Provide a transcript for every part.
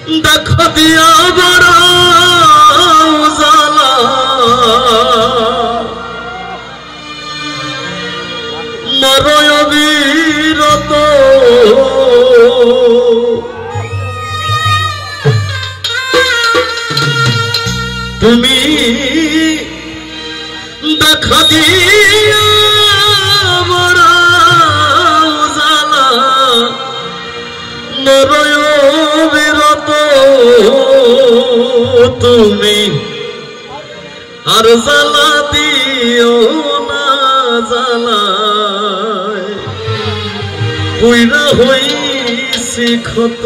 দেখা দিয়া বড় জ্বালা মরয় অবিরত তুমি দেখা দিয়া বড় জ্বালা মরয় অবিরত তুমি আর জ্বালা দিও না জ্বালায় পুইরা হইছি ক্ষত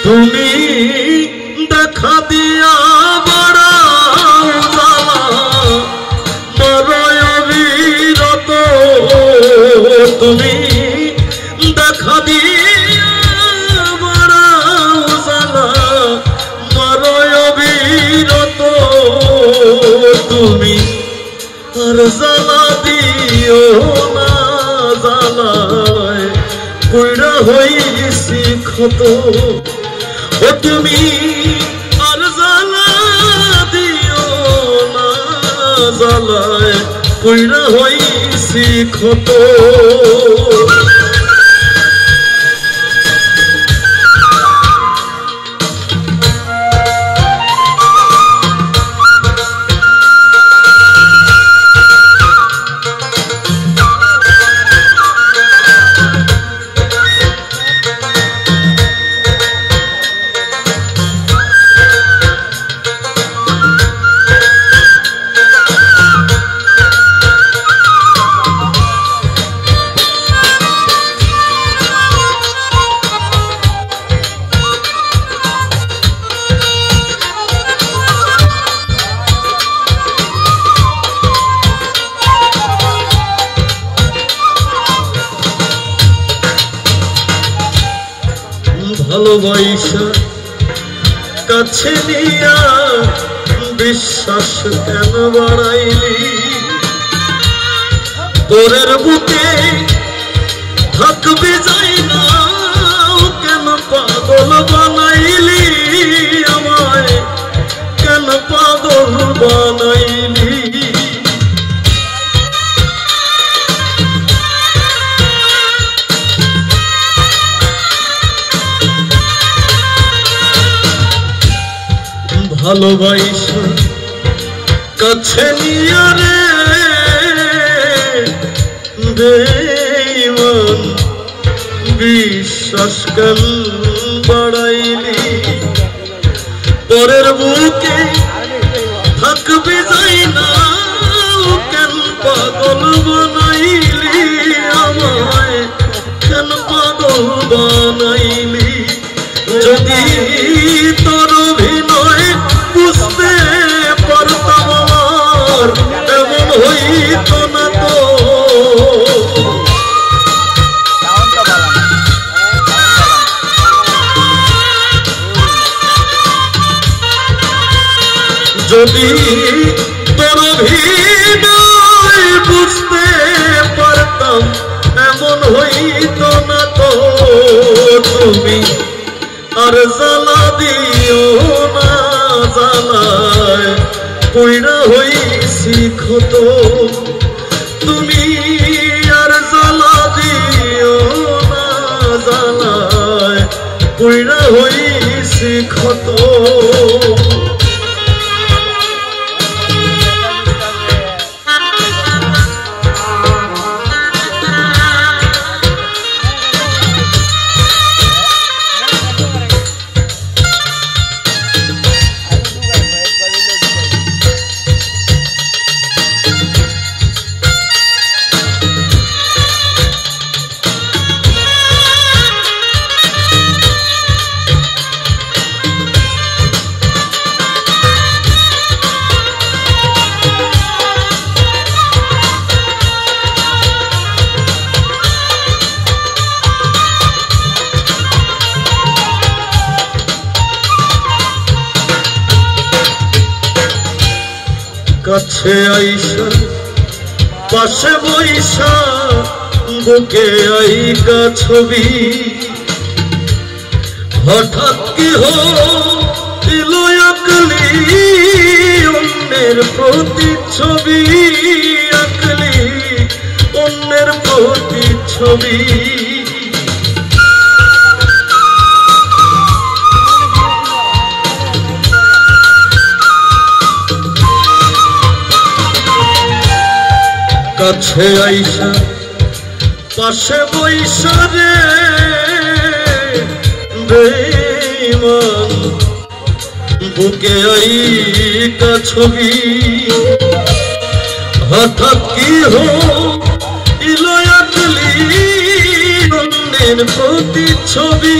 তুমি দেখা দিয়া বড় জ্বালা মরয় অবিরত তুমি দেখা দিয়া বড় জ্বালা মরয় অবিরত তুমি আর জ্বালা দিও না জ্বালায় পুইরা হইছি ক্ষত ও তুমি আর জ্বালা দিও না জ্বালায় পুইরা হইছি ক্ষত ভালোবাসা কাছে নিয়া বিশ্বাস কেন বাড়াইলি তোরের বুকে থাকবে যাই না কেন পাগল বানাইলি আমায় কেন পাগল বানাইলি ভালোবাসা কাছে নিয়া রে বেঈমান বিশ্বাস কেন বাড়াইলি পরের বুকে থাকবে যাই না কেন পাগল বানাইলি আমায় কেন পাগল বানাইলি যদি তোর অভিনয় বুঝতে পারতাম আমার এমন হইত না তো যদি তোর অভিনয় বুঝতে পারতাম এমন হইত না তো তুমি আর জ্বালা দিও না জ্বালায় পুইরা হইছি ক্ষত তুমি আর জ্বালা দিও না জ্বালায় পুইরা হইছি ক্ষত কাছে আইসা পাশে বইসা বুকে আইকা ছবি হঠাৎ কি হলো আকলি অন্যের প্রতিচ্ছবি আকলি অন্যের প্রতিচ্ছবি কাছে আইসা পাশে বইসা রে বেঈমান বুকে আইকা ছবি হঠাৎ কি হলো আকলি অন্যের প্রতিচ্ছবি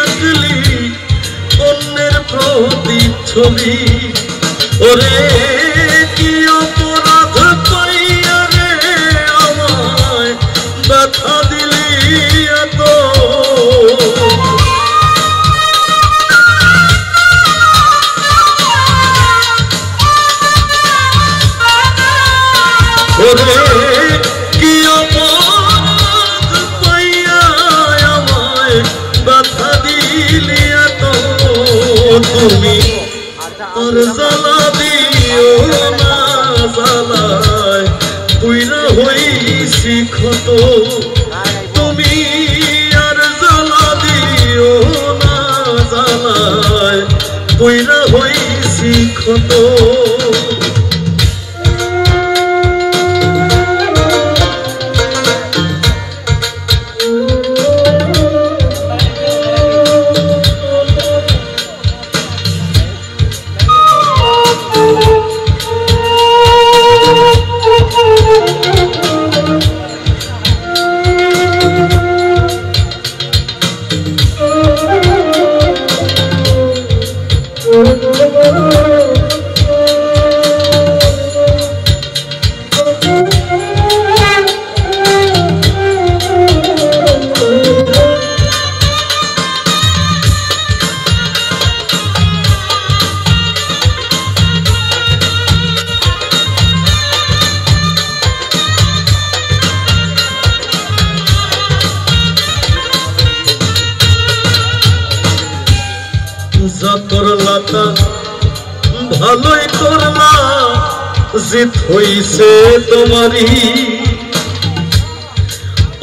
আকলি অন্যের প্রতিচ্ছবি ওরে কি অপরাধ পাইয়া রে আমায় ব্যথা দিলি এত ওরে কি অপরাধ পাইয়া আমায় ব্যথা দিলি এত তুমি আর জ্বালা দিও না জ্বালায় পুইরা হইছি ক্ষত তুমি আর জ্বালা দিও না জ্বালায় পুইরা হইছি ক্ষত যা করলা তা ভালোই করলা জিত হইছে তোমারই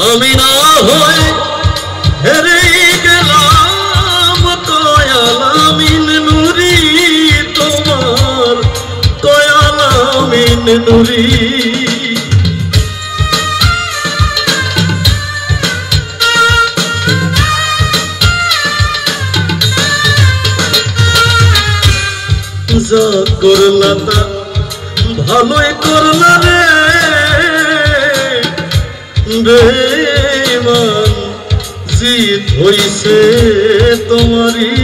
আমি না হয় হেরে গেলাম দয়াল আমিন নুরি তোমার দয়াল আমিন নুরি যা করলা তা ভালোই করলা রে বেঈমান জিত হইছে তোমারই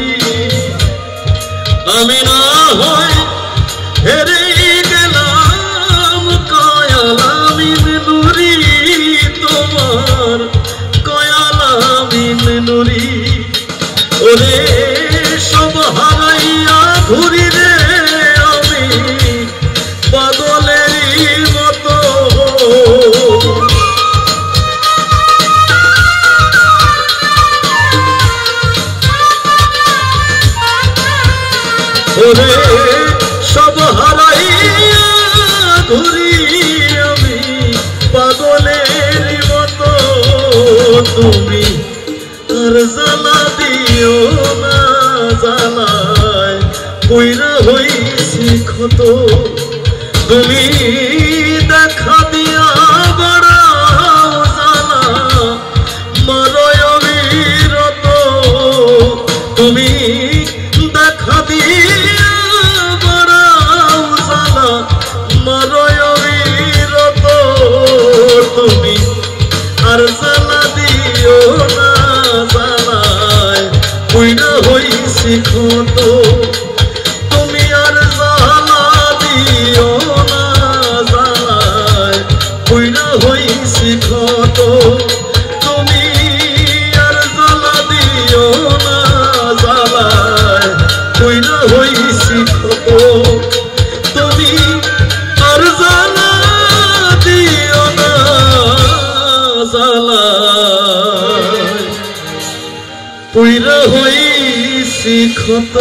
আমি না হয় হেরে গেলাম কয়াল আমিন নুরি তোমার কয়াল আমিন নুরি ওরে সব হারাইয়া ঘুরি রে আমি পাগলেরই মতো ওরে সব হারাইয়া ঘুরি আমি পাগলেরই মতো তুমি আর জ্বালা দিও না জ্বালায় পুইরা হইছি ক্ষত তুমি দেখা দিয়া বাড়াও জ্বালা মারয় অবিরত তুমি দেখা দিয়া বাড়াও জ্বালা মারয় অবিরত তুমি আর জ্বালা দিও না জ্বালায় পুইরা হইছি ক্ষত তুমি আর জ্বালা দিও না জ্বালায় পুইরা হইছি ক্ষত তুমি আর জ্বালা দিও না জ্বালায় পুইরা হইছি ক্ষত তুমি আর জ্বালা দিও না পুইরা হইছি ক্ষত